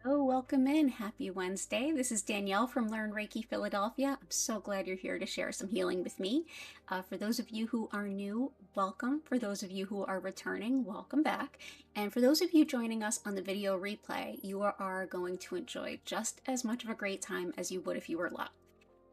Oh, welcome in. Happy Wednesday. This is Danielle from Learn Reiki Philadelphia. I'm so glad you're here to share some healing with me. For those of you who are new, welcome. For those of you who are returning, welcome back. And for those of you joining us on the video replay, you are going to enjoy just as much of a great time as you would if you were live.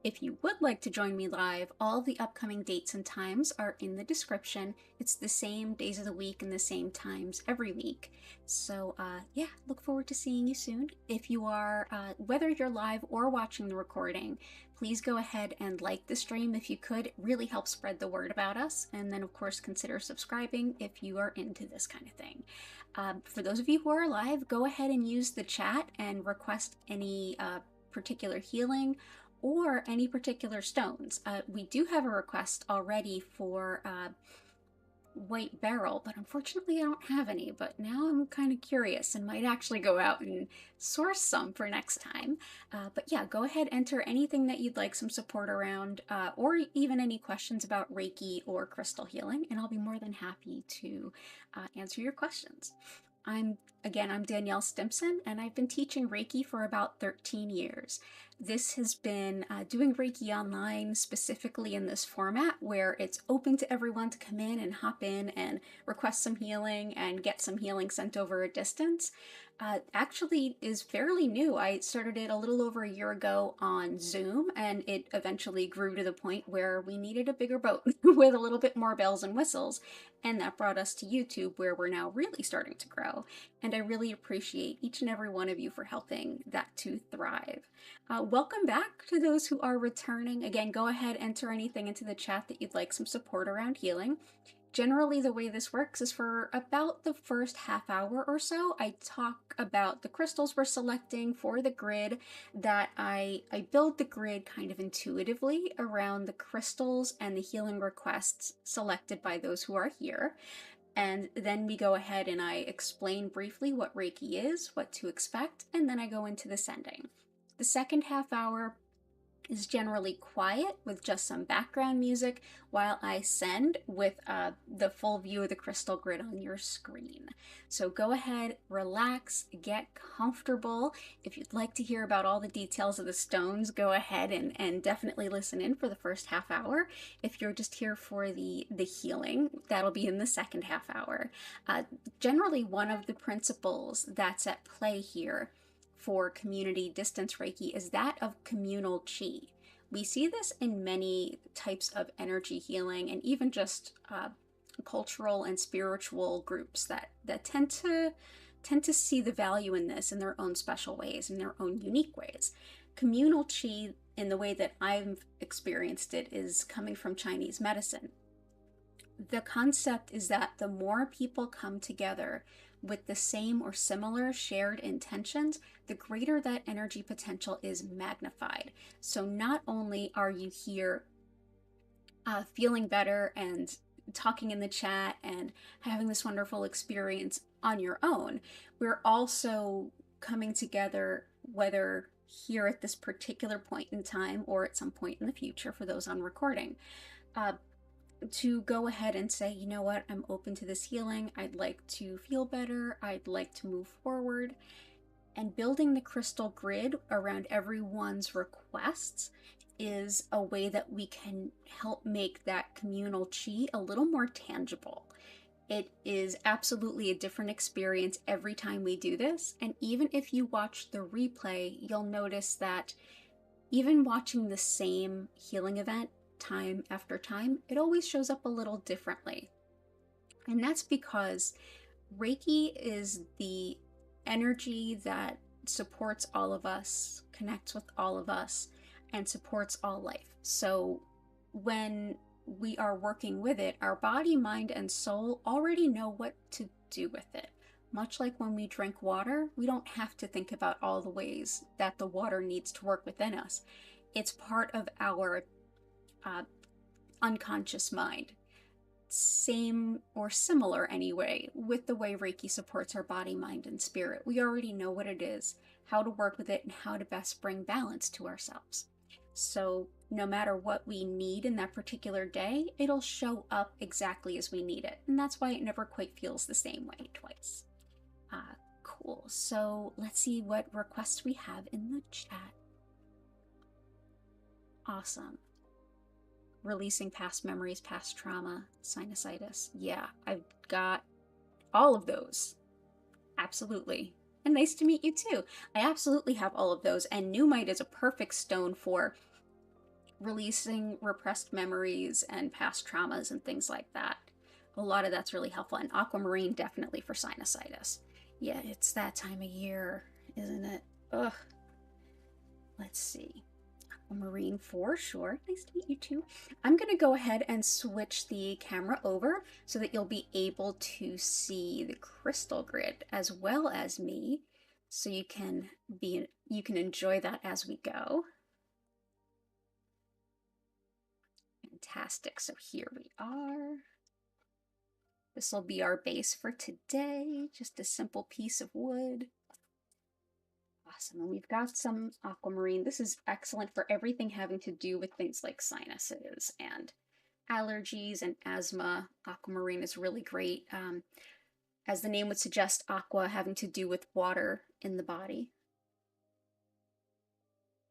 If you would like to join me live, all the upcoming dates and times are in the description. It's the same days of the week and the same times every week. So yeah, look forward to seeing you soon. If you are, whether you're live or watching the recording, please go ahead and like the stream if you could. It really helps spread the word about us. And then of course, consider subscribing if you are into this kind of thing. For those of you who are live, go ahead and use the chat and request any particular healing or any particular stones. We do have a request already for white beryl, but unfortunately I don't have any, but now I'm kind of curious and might actually go out and source some for next time. But yeah, go ahead, enter anything that you'd like some support around, or even any questions about Reiki or crystal healing, and I'll be more than happy to answer your questions. I'm Danielle Stimpson, and I've been teaching Reiki for about 13 years. This has been doing Reiki online, specifically in this format where it's open to everyone to come in and hop in and request some healing and get some healing sent over a distance. Actually is fairly new. I started it a little over a year ago on Zoom, and it eventually grew to the point where we needed a bigger boat with a little bit more bells and whistles. And that brought us to YouTube, where we're now really starting to grow. And I really appreciate each and every one of you for helping that to thrive. Welcome back to those who are returning. Again, go ahead, enter anything into the chat that you'd like some support around healing. Generally, the way this works is for about the first half hour or so, I talk about the crystals we're selecting for the grid, that I build the grid kind of intuitively around the crystals and the healing requests selected by those who are here. And then we go ahead and I explain briefly what Reiki is, what to expect, and then I go into the sending. The second half hour is generally quiet with just some background music while I send with the full view of the crystal grid on your screen. So go ahead, relax, get comfortable. If you'd like to hear about all the details of the stones, go ahead and definitely listen in for the first half hour. If you're just here for the healing, that'll be in the second half hour. Generally, one of the principles that's at play here for community distance Reiki is that of communal chi. We see this in many types of energy healing and even just cultural and spiritual groups that tend to see the value in this in their own special ways, in their own unique ways. Communal chi, in the way that I've experienced it, is coming from Chinese medicine. The concept is that the more people come together with the same or similar shared intentions, the greater that energy potential is magnified. So not only are you here feeling better and talking in the chat and having this wonderful experience on your own, we're also coming together, whether here at this particular point in time or at some point in the future for those on recording, to go ahead and say, you know what, I'm open to this healing. I'd like to feel better. I'd like to move forward. And building the crystal grid around everyone's requests is a way that we can help make that communal chi a little more tangible. It is absolutely a different experience every time we do this. And even if you watch the replay, you'll notice that even watching the same healing event time after time, it always shows up a little differently. And that's because Reiki is the energy that supports all of us, connects with all of us, and supports all life. So when we are working with it, our body, mind, and soul already know what to do with it. Much like when we drink water, we don't have to think about all the ways that the water needs to work within us. It's part of our unconscious mind. Same or similar anyway with the way Reiki supports our body, mind, and spirit. We already know what it is, how to work with it, and how to best bring balance to ourselves. So no matter what we need in that particular day, it'll show up exactly as we need it. And that's why it never quite feels the same way twice. cool. So let's see what requests we have in the chat. Awesome. Releasing past memories, past trauma, sinusitis. Yeah, I've got all of those. Absolutely. And nice to meet you too. I absolutely have all of those. And Numite is a perfect stone for releasing repressed memories and past traumas and things like that. A lot of that's really helpful. And aquamarine definitely for sinusitis. Yeah, it's that time of year, isn't it? Ugh. Let's see. Aquamarine for sure. Nice to meet you too. I'm going to go ahead and switch the camera over so that you'll be able to see the crystal grid as well as me, so you can enjoy that as we go. Fantastic. So here we are. This will be our base for today. Just a simple piece of wood. Awesome. And we've got some aquamarine. This is excellent for everything having to do with things like sinuses and allergies and asthma. Aquamarine is really great. As the name would suggest, aqua having to do with water in the body.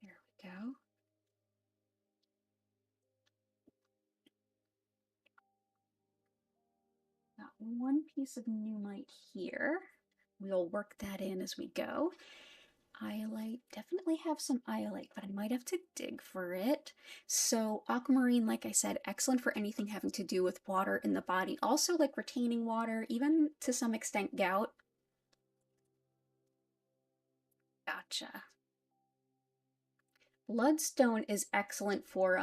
There we go. Got one piece of Numite here. We'll work that in as we go. Iolite, definitely have some iolite, but I might have to dig for it. So aquamarine, like I said, excellent for anything having to do with water in the body. Also like retaining water, even to some extent gout. Gotcha. Bloodstone is excellent for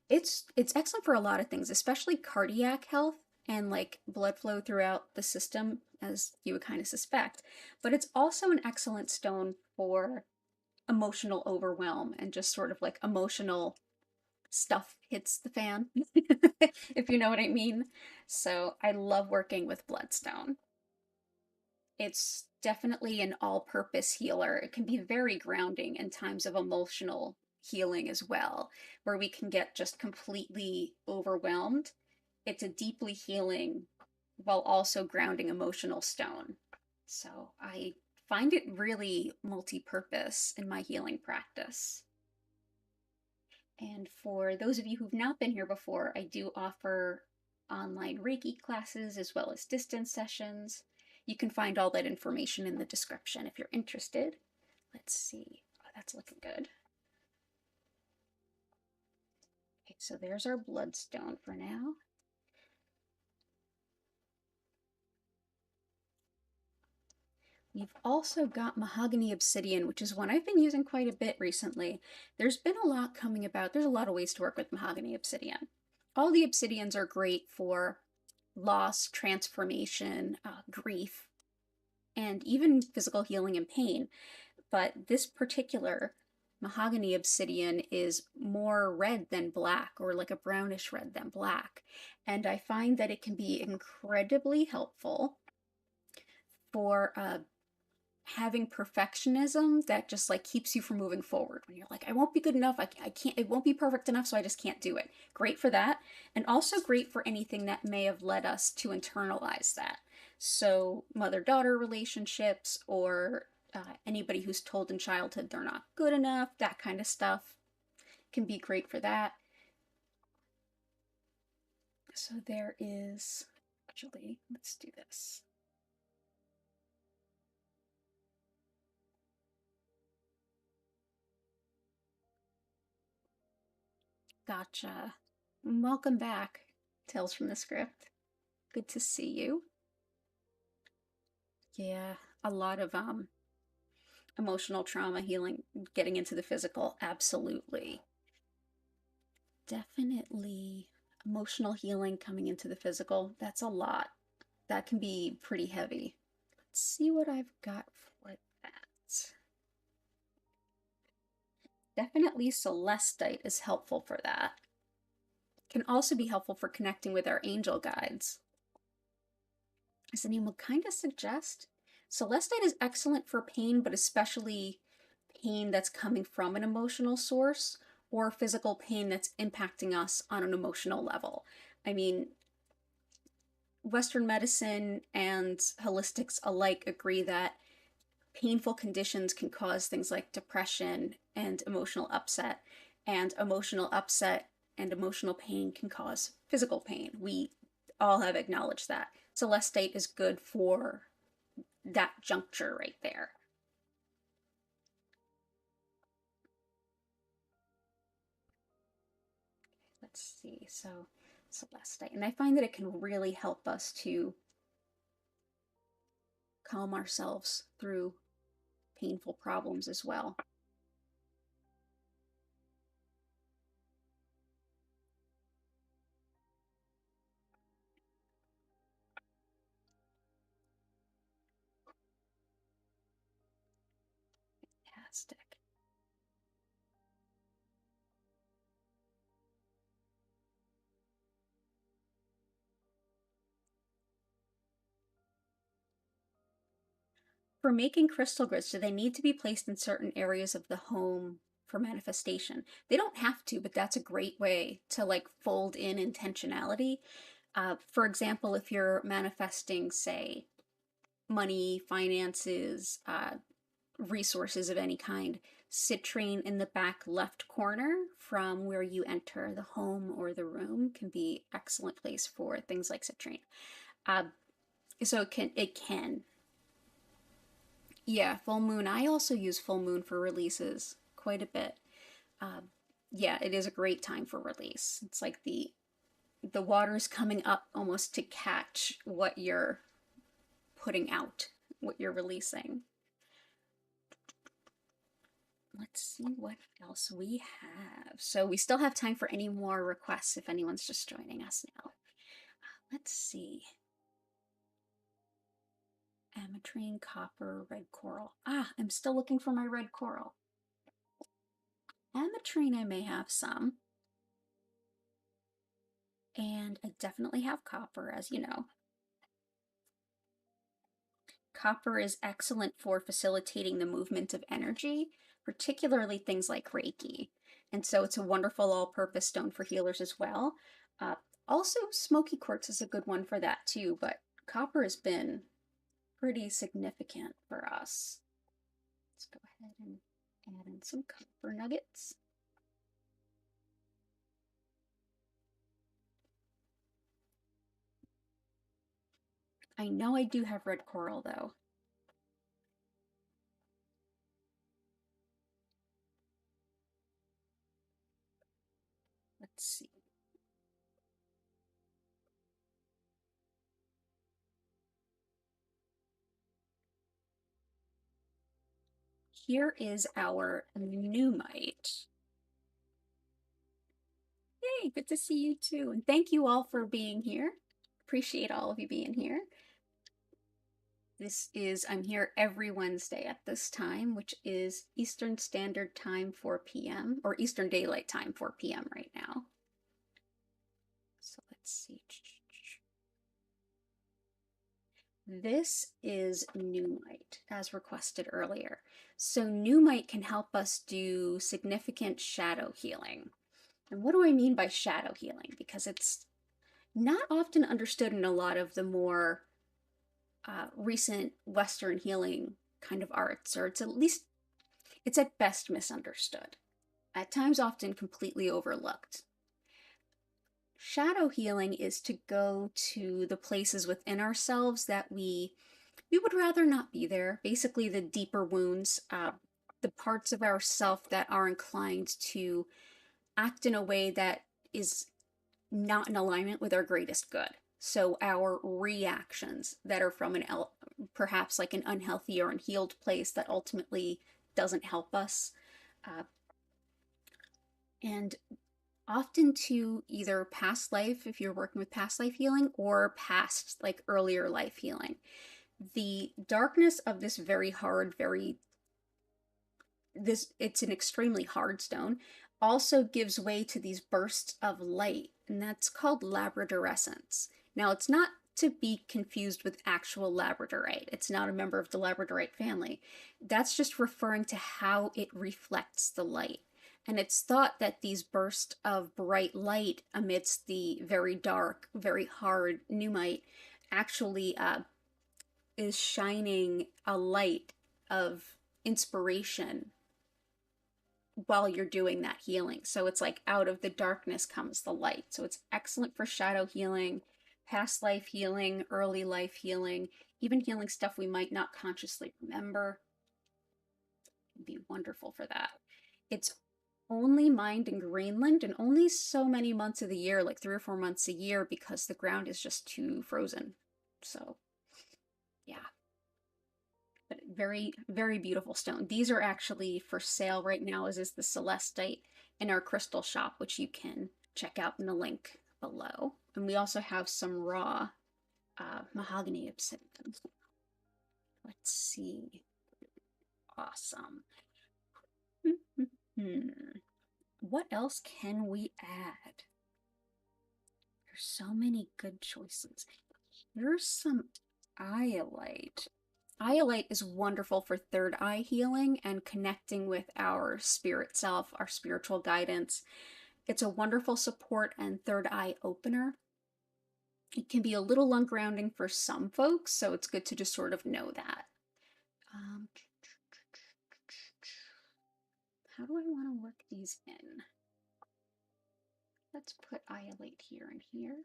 it's excellent for a lot of things, especially cardiac health and like blood flow throughout the system, as you would kind of suspect. But it's also an excellent stone for emotional overwhelm and just sort of like emotional stuff hits the fan, if you know what I mean. So I love working with bloodstone. It's definitely an all-purpose healer. It can be very grounding in times of emotional healing as well, where we can get just completely overwhelmed. It's a deeply healing while also grounding emotional stone. So I find it really multi-purpose in my healing practice. And for those of you who've not been here before, I do offer online Reiki classes as well as distance sessions. You can find all that information in the description if you're interested. Let's see. Oh, that's looking good. Okay, so there's our bloodstone for now. We've also got mahogany obsidian, which is one I've been using quite a bit recently. There's been a lot coming about. There's a lot of ways to work with mahogany obsidian. All the obsidians are great for loss, transformation, grief, and even physical healing and pain. But this particular mahogany obsidian is more red than black, or like a brownish red than black. And I find that it can be incredibly helpful for having perfectionism that just like keeps you from moving forward. When you're like, I won't be good enough, I can't, it won't be perfect enough, so I just can't do it. Great for that. And also great for anything that may have led us to internalize that. So mother-daughter relationships, or anybody who's told in childhood they're not good enough, that kind of stuff can be great for that. So there is, actually, let's do this. Gotcha. Welcome back, Tales from the Script. Good to see you. Yeah, a lot of emotional trauma healing, getting into the physical, absolutely. Definitely emotional healing coming into the physical, that's a lot. That can be pretty heavy. Let's see what I've got for that. Definitely celestite is helpful for that. Can also be helpful for connecting with our angel guides, as the name would kind of suggest. Celestite is excellent for pain, but especially pain that's coming from an emotional source, or physical pain that's impacting us on an emotional level. I mean, Western medicine and holistics alike agree that painful conditions can cause things like depression and emotional upset, and emotional upset and emotional pain can cause physical pain. We all have acknowledged that. Celestite is good for that juncture right there. Let's see, so Celestite, and I find that it can really help us to calm ourselves through painful problems as well. Fantastic. For making crystal grids, do they need to be placed in certain areas of the home for manifestation? They don't have to, but that's a great way to like fold in intentionality. For example, if you're manifesting, say, money, finances, resources of any kind, citrine in the back left corner from where you enter the home or the room can be excellent place for things like citrine. Uh, so it can. Yeah, full moon. I also use full moon for releases quite a bit. Um, yeah, it is a great time for release. It's like the water's coming up almost to catch what you're putting out, what you're releasing. Let's see what else we have. So we still have time for any more requests if anyone's just joining us now. Let's see. Ametrine, copper, red coral. Ah, I'm still looking for my red coral. Ametrine, I may have some. And I definitely have copper, as you know. Copper is excellent for facilitating the movement of energy, particularly things like Reiki. And so it's a wonderful all-purpose stone for healers as well. Uh, Also, smoky quartz is a good one for that too, but copper has been pretty significant for us. Let's go ahead and add in some copper nuggets. I know I do have red coral though. Let's see. Here is our Numite. Yay, good to see you too. And thank you all for being here. Appreciate all of you being here. I'm here every Wednesday at this time, which is Eastern Standard Time, 4 p.m., or Eastern Daylight Time, 4 p.m. right now. So let's see. This is Numite, as requested earlier. So Numite can help us do significant shadow healing. And what do I mean by shadow healing? Because it's not often understood in a lot of the more recent Western healing kind of arts, or it's at best misunderstood. At times often completely overlooked. Shadow healing is to go to the places within ourselves that we would rather not be there. Basically the deeper wounds, the parts of ourself that are inclined to act in a way that is not in alignment with our greatest good. So our reactions that are from perhaps like an unhealthy or unhealed place that ultimately doesn't help us. And often to either past life, if you're working with past life healing, or past like earlier life healing. The darkness of this very hard, it's an extremely hard stone, also gives way to these bursts of light, and that's called labradorescence. Now, it's not to be confused with actual labradorite. It's not a member of the labradorite family. That's just referring to how it reflects the light. And it's thought that these bursts of bright light amidst the very dark, very hard Numite actually is shining a light of inspiration while you're doing that healing. So it's like out of the darkness comes the light. So it's excellent for shadow healing, past life healing, early life healing, even healing stuff we might not consciously remember. It'd be wonderful for that. It's only mined in Greenland and only so many months of the year, like 3 or 4 months a year, because the ground is just too frozen. So yeah, but very, very beautiful stone. These are actually for sale right now, as is the celestite in our crystal shop, which you can check out in the link below. And we also have some raw mahogany obsidian. Let's see. Awesome. What else can we add? There's so many good choices. Here's some iolite. Iolite is wonderful for third eye healing and connecting with our spirit self, our spiritual guidance. It's a wonderful support and third eye opener. It can be a little ungrounding for some folks, so it's good to just sort of know that. How do I want to work these in? Let's put iolite here and here.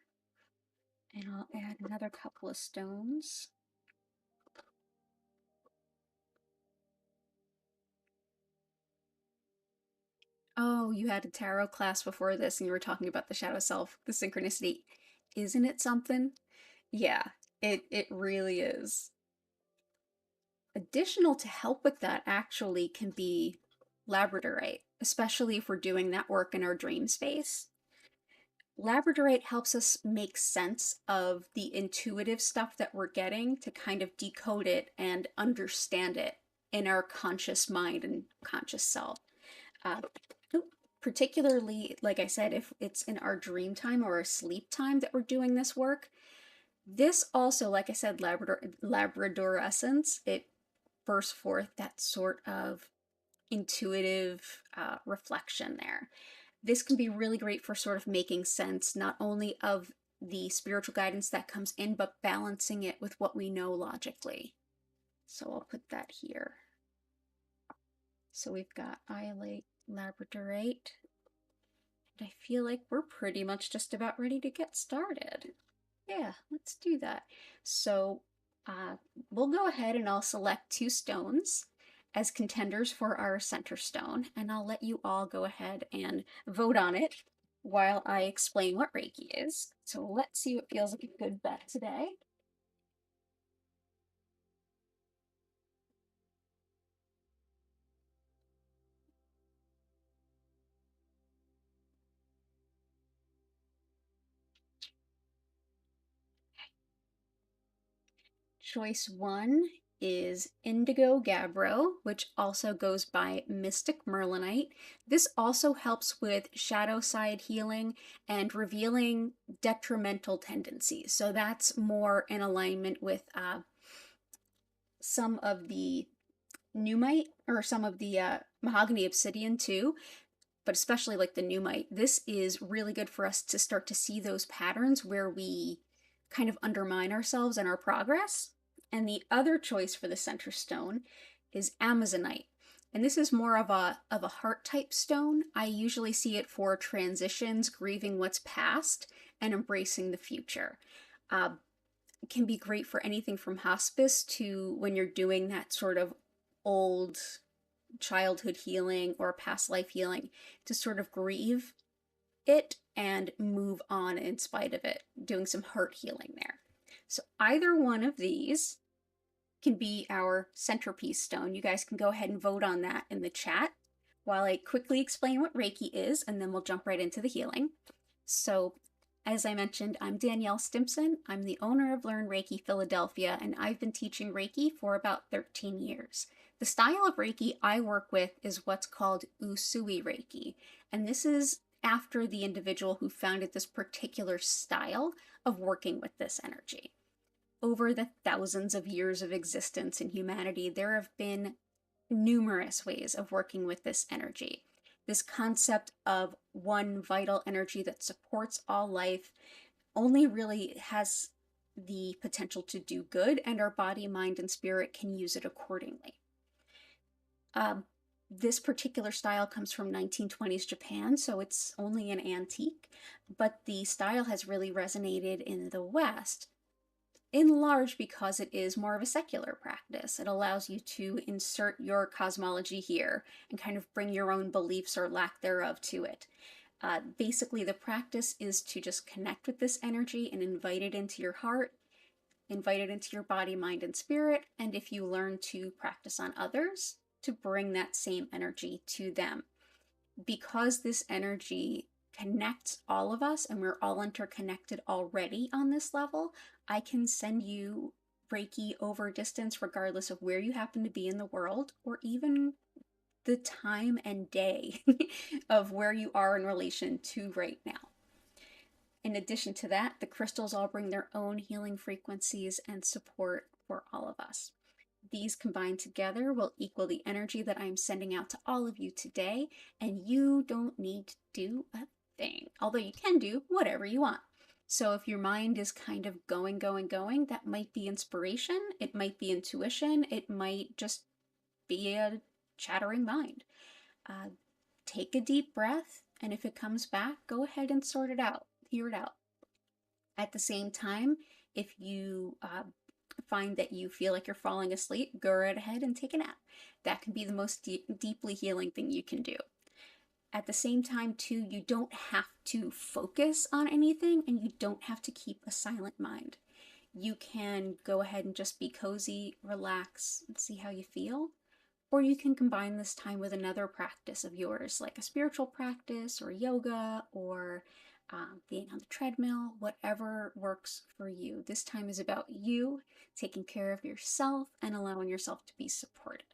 And I'll add another couple of stones. Oh, you had a tarot class before this and you were talking about the shadow self, the synchronicity. Isn't it something? Yeah, it really is. Additional to help with that actually can be labradorite, especially if we're doing that work in our dream space. Labradorite helps us make sense of the intuitive stuff that we're getting to kind of decode it and understand it in our conscious mind and conscious self. Particularly, like I said, if it's in our dream time or our sleep time that we're doing this work. This also, like I said, Labrador essence, it bursts forth that sort of intuitive reflection there. This can be really great for sort of making sense not only of the spiritual guidance that comes in, but balancing it with what we know logically. So I'll put that here. So we've got iolite, labradorite, and I feel like we're pretty much just about ready to get started. Yeah, let's do that. So we'll go ahead and I'll select 2 stones as contenders for our center stone, and I'll let you all go ahead and vote on it while I explain what Reiki is. So let's see what feels like a good bet today. Choice 1 is Indigo Gabbro, which also goes by Mystic Merlinite. This also helps with shadow side healing and revealing detrimental tendencies. So that's more in alignment with some of the Numite or some of the Mahogany Obsidian too, but especially like the Numite. This is really good for us to start to see those patterns where we kind of undermine ourselves and our progress. And the other choice for the center stone is Amazonite. And this is more of a heart type stone. I usually see it for transitions, grieving what's past, and embracing the future. It can be great for anything from hospice to when you're doing that sort of old childhood healing or past life healing, to sort of grieve it and move on in spite of it, doing some heart healing there. So either one of these can be our centerpiece stone. You guys can go ahead and vote on that in the chat while I quickly explain what Reiki is, and then we'll jump right into the healing. So as I mentioned, I'm Danielle Stimpson. I'm the owner of Learn Reiki Philadelphia, and I've been teaching Reiki for about 13 years. The style of Reiki I work with is what's called Usui Reiki, and this is after the individual who founded this particular style of working with this energy. Over the thousands of years of existence in humanity, there have been numerous ways of working with this energy. This concept of one vital energy that supports all life only really has the potential to do good, and our body, mind, and spirit can use it accordingly. This particular style comes from 1920s Japan, so it's only an antique, but the style has really resonated in the West, in large because it is more of a secular practice. It allows you to insert your cosmology here and kind of bring your own beliefs or lack thereof to it. Basically, the practice is to just connect with this energy and invite it into your heart, invite it into your body, mind, and spirit, and if you learn to practice on others, to bring that same energy to them. Because this energy connects all of us and we're all interconnected already on this level, I can send you Reiki over distance regardless of where you happen to be in the world, or even the time and day of where you are in relation to right now. In addition to that, the crystals all bring their own healing frequencies and support for all of us. These combined together will equal the energy that I'm sending out to all of you today, and you don't need to do a thing, although you can do whatever you want. So if your mind is kind of going, that might be inspiration, it might be intuition, it might just be a chattering mind. Take a deep breath, and if it comes back, go ahead and sort it out, hear it out. At the same time, if you find that you feel like you're falling asleep, go right ahead and take a nap. That can be the most deeply healing thing you can do. At the same time, too, you don't have to focus on anything, and you don't have to keep a silent mind. You can go ahead and just be cozy, relax, and see how you feel. Or you can combine this time with another practice of yours, like a spiritual practice or yoga or being on the treadmill, whatever works for you. This time is about you taking care of yourself and allowing yourself to be supported.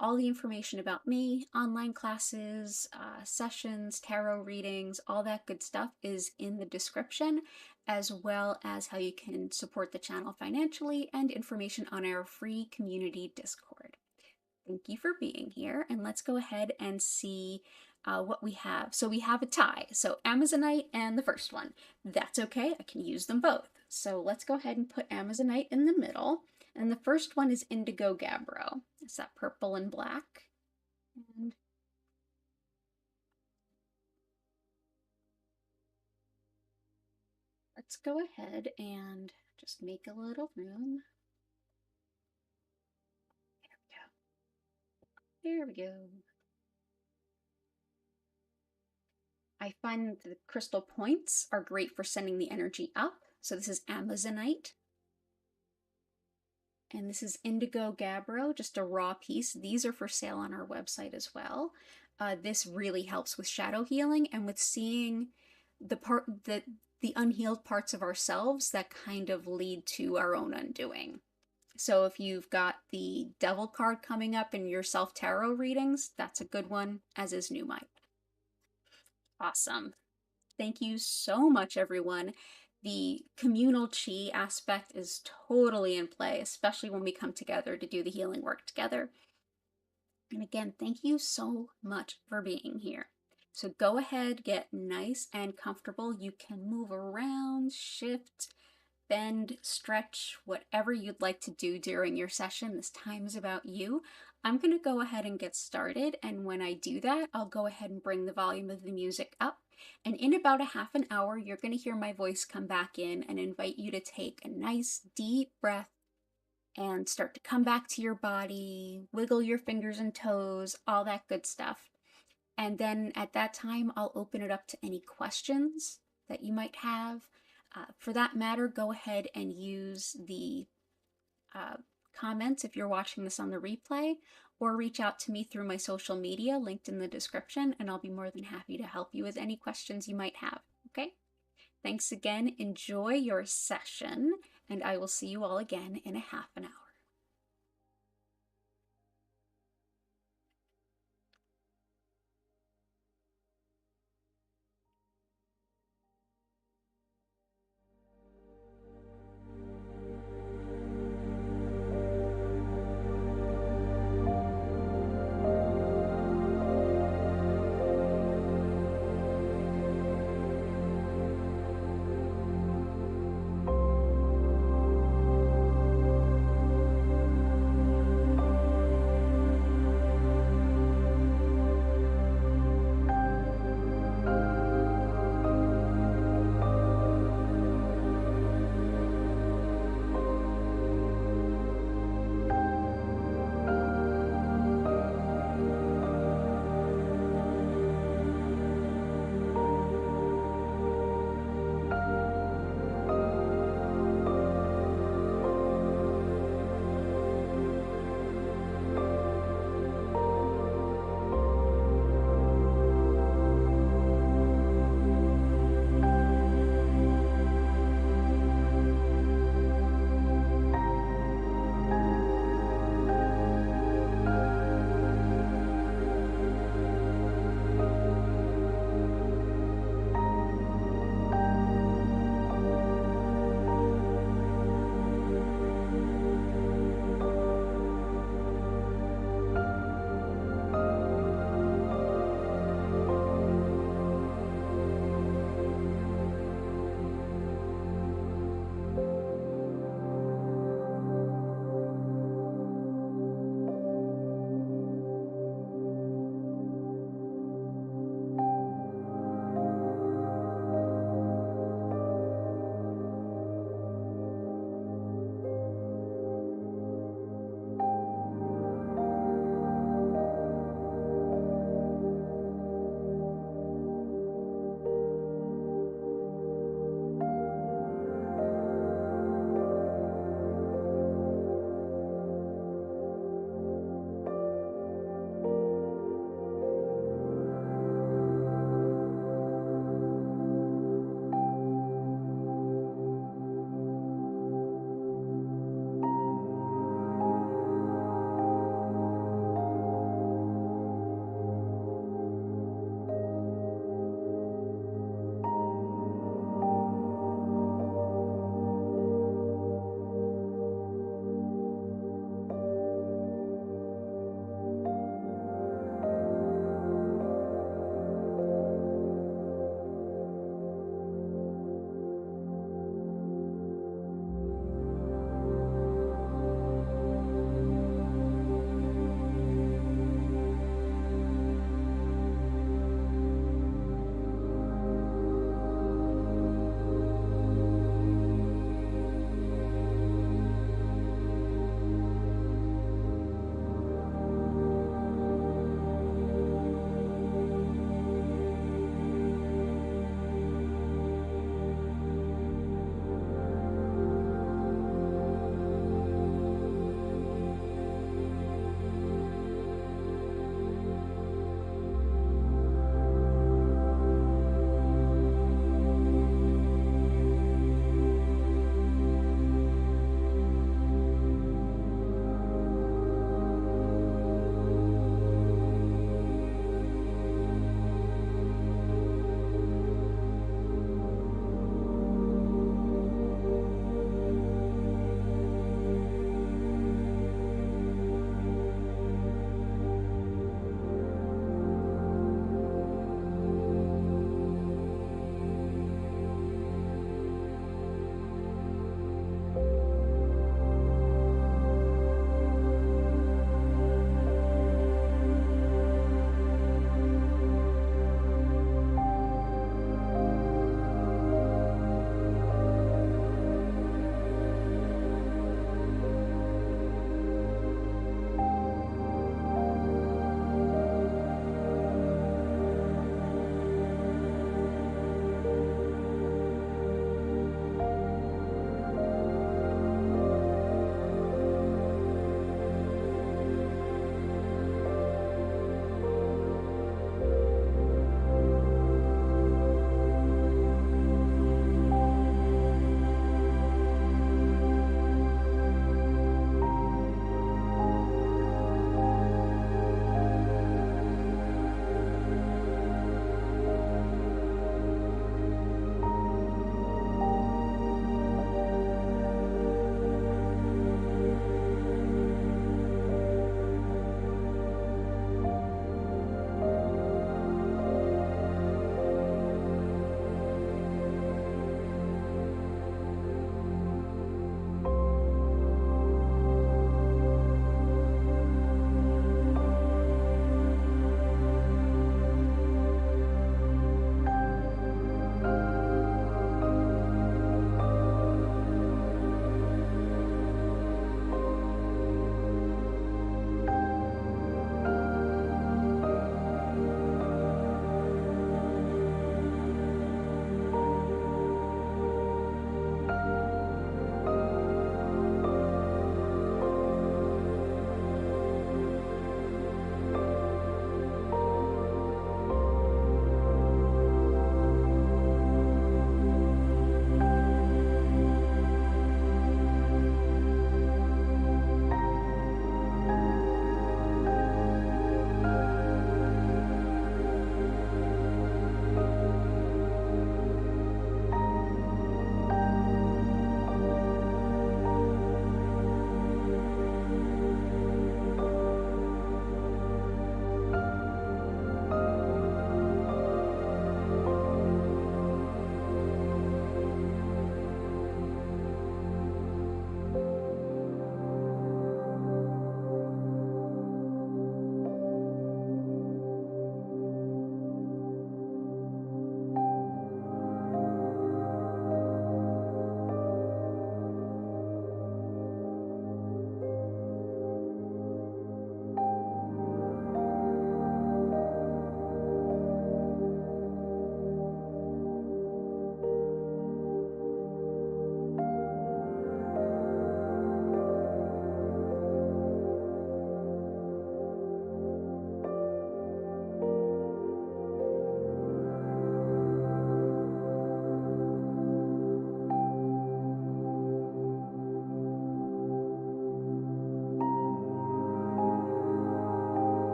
All the information about me, online classes, sessions, tarot readings, all that good stuff is in the description, as well as how you can support the channel financially and information on our free community Discord. Thank you for being here, and let's go ahead and see what we have. So we have a tie, so Amazonite and the first one. That's okay, I can use them both. So let's go ahead and put Amazonite in the middle, and the first one is Indigo Gabbro. It's that purple and black. And let's go ahead and just make a little room. There we go. I find that the crystal points are great for sending the energy up. So this is Amazonite. And this is Indigo Gabbro, just a raw piece. These are for sale on our website as well. This really helps with shadow healing and with seeing the unhealed parts of ourselves that kind of lead to our own undoing. So if you've got the Devil card coming up in your self-tarot readings, that's a good one, as is New Mind. Awesome. Thank you so much, everyone. The communal chi aspect is totally in play, especially when we come together to do the healing work together. And again, thank you so much for being here. So go ahead, get nice and comfortable. You can move around, shift, bend, stretch, whatever you'd like to do during your session. This time is about you. I'm going to go ahead and get started, and when I do that, I'll go ahead and bring the volume of the music up, and in about a half an hour, you're going to hear my voice come back in and invite you to take a nice deep breath and start to come back to your body, wiggle your fingers and toes, all that good stuff. And then at that time, I'll open it up to any questions that you might have. For that matter, go ahead and use the comments if you're watching this on the replay, or reach out to me through my social media linked in the description, and I'll be more than happy to help you with any questions you might have, okay? Thanks again, enjoy your session, and I will see you all again in a half an hour.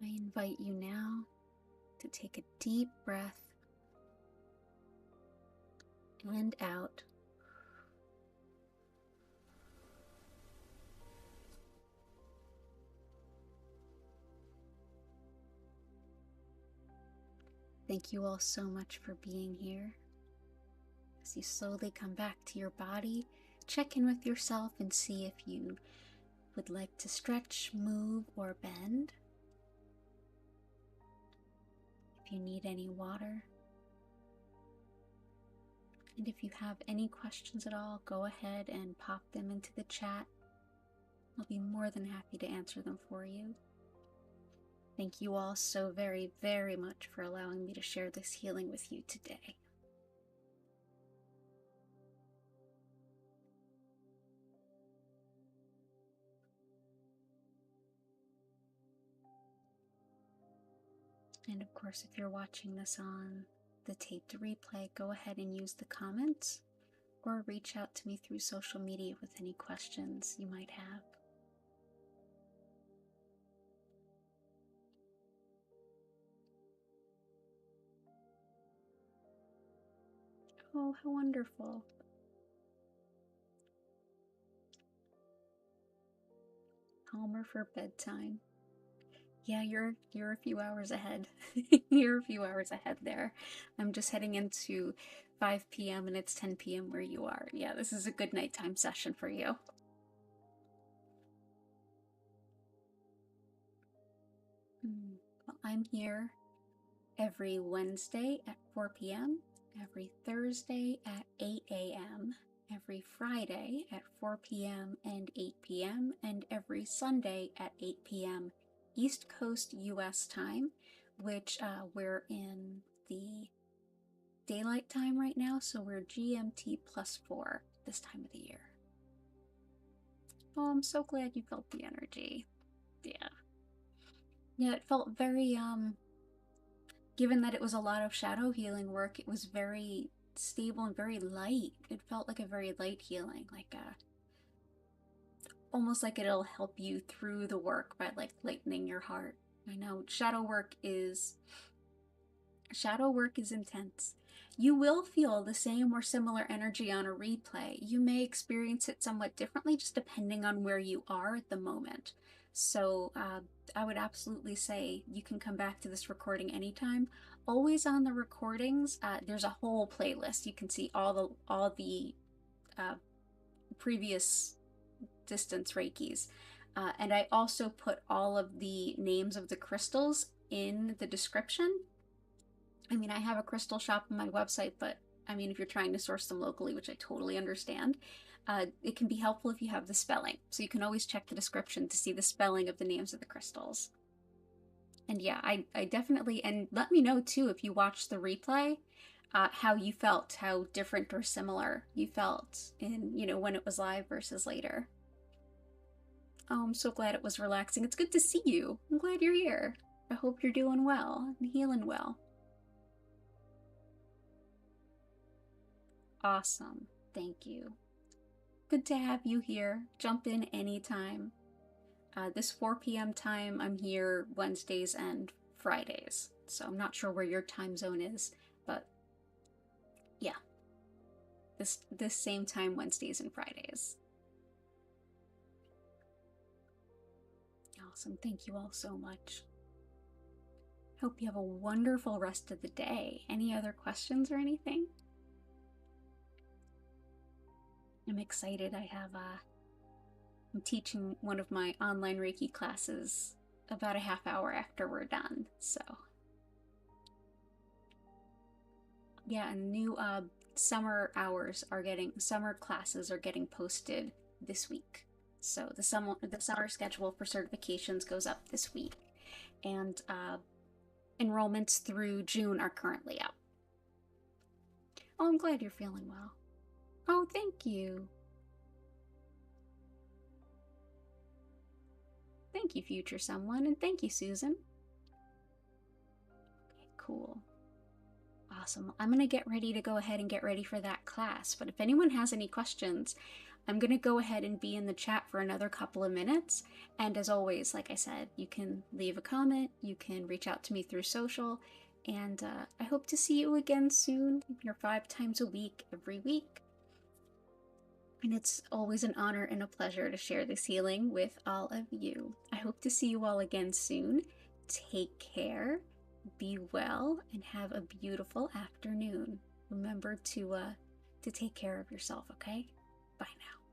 I invite you now to take a deep breath and out. Thank you all so much for being here. As you slowly come back to your body, check in with yourself and see if you would like to stretch, move, or bend. If you need any water. And if you have any questions at all, go ahead and pop them into the chat. I'll be more than happy to answer them for you. Thank you all so very, very much for allowing me to share this healing with you today. And of course, if you're watching this on the taped replay, go ahead and use the comments or reach out to me through social media with any questions you might have. Oh, how wonderful. Calmer for bedtime. Yeah, you're a few hours ahead. You're a few hours ahead there. I'm just heading into 5 p.m. and it's 10 p.m. where you are. Yeah, this is a good nighttime session for you. Well, I'm here every Wednesday at 4 p.m., every Thursday at 8 a.m., every Friday at 4 p.m. and 8 p.m., and every Sunday at 8 p.m. East Coast US time, which we're in the daylight time right now, so we're GMT +4 this time of the year. Oh, I'm so glad you felt the energy. Yeah. Yeah, it felt very, given that it was a lot of shadow healing work, it was very stable and very light. It felt like a very light healing, like almost like it'll help you through the work by like lightening your heart. I know shadow work is intense. You will feel the same or similar energy on a replay. You may experience it somewhat differently just depending on where you are at the moment. So I would absolutely say you can come back to this recording anytime. Always on the recordings, there's a whole playlist. You can see all the previous distance Reikis. And I also put all of the names of the crystals in the description. I mean, I have a crystal shop on my website, but I mean, if you're trying to source them locally, which I totally understand, it can be helpful if you have the spelling. So you can always check the description to see the spelling of the names of the crystals. And yeah, I definitely, and let me know too if you watched the replay, how you felt, how different or similar you felt in, when it was live versus later. Oh, I'm so glad it was relaxing. It's good to see you. I'm glad you're here. I hope you're doing well and healing well. Awesome. Thank you. Good to have you here. Jump in anytime. This 4 p.m. time, I'm here Wednesdays and Fridays. So I'm not sure where your time zone is, but yeah. This same time, Wednesdays and Fridays. Awesome. Thank you all so much. Hope you have a wonderful rest of the day. Any other questions or anything? I'm excited. I'm teaching one of my online Reiki classes about a half hour after we're done. So yeah, and new summer classes are getting posted this week. So the summer schedule for certifications goes up this week, and enrollments through June are currently up. Oh, I'm glad you're feeling well. Oh, thank you. Thank you, future someone, and thank you, Susan. Okay, cool. Awesome. I'm going to get ready to go ahead and get ready for that class, but if anyone has any questions, I'm going to go ahead and be in the chat for another couple of minutes. And as always, like I said, you can leave a comment, you can reach out to me through social, and I hope to see you again soon. I'm here 5 times a week, every week. And it's always an honor and a pleasure to share this healing with all of you. I hope to see you all again soon. Take care, be well, and have a beautiful afternoon. Remember to take care of yourself, okay? Bye now.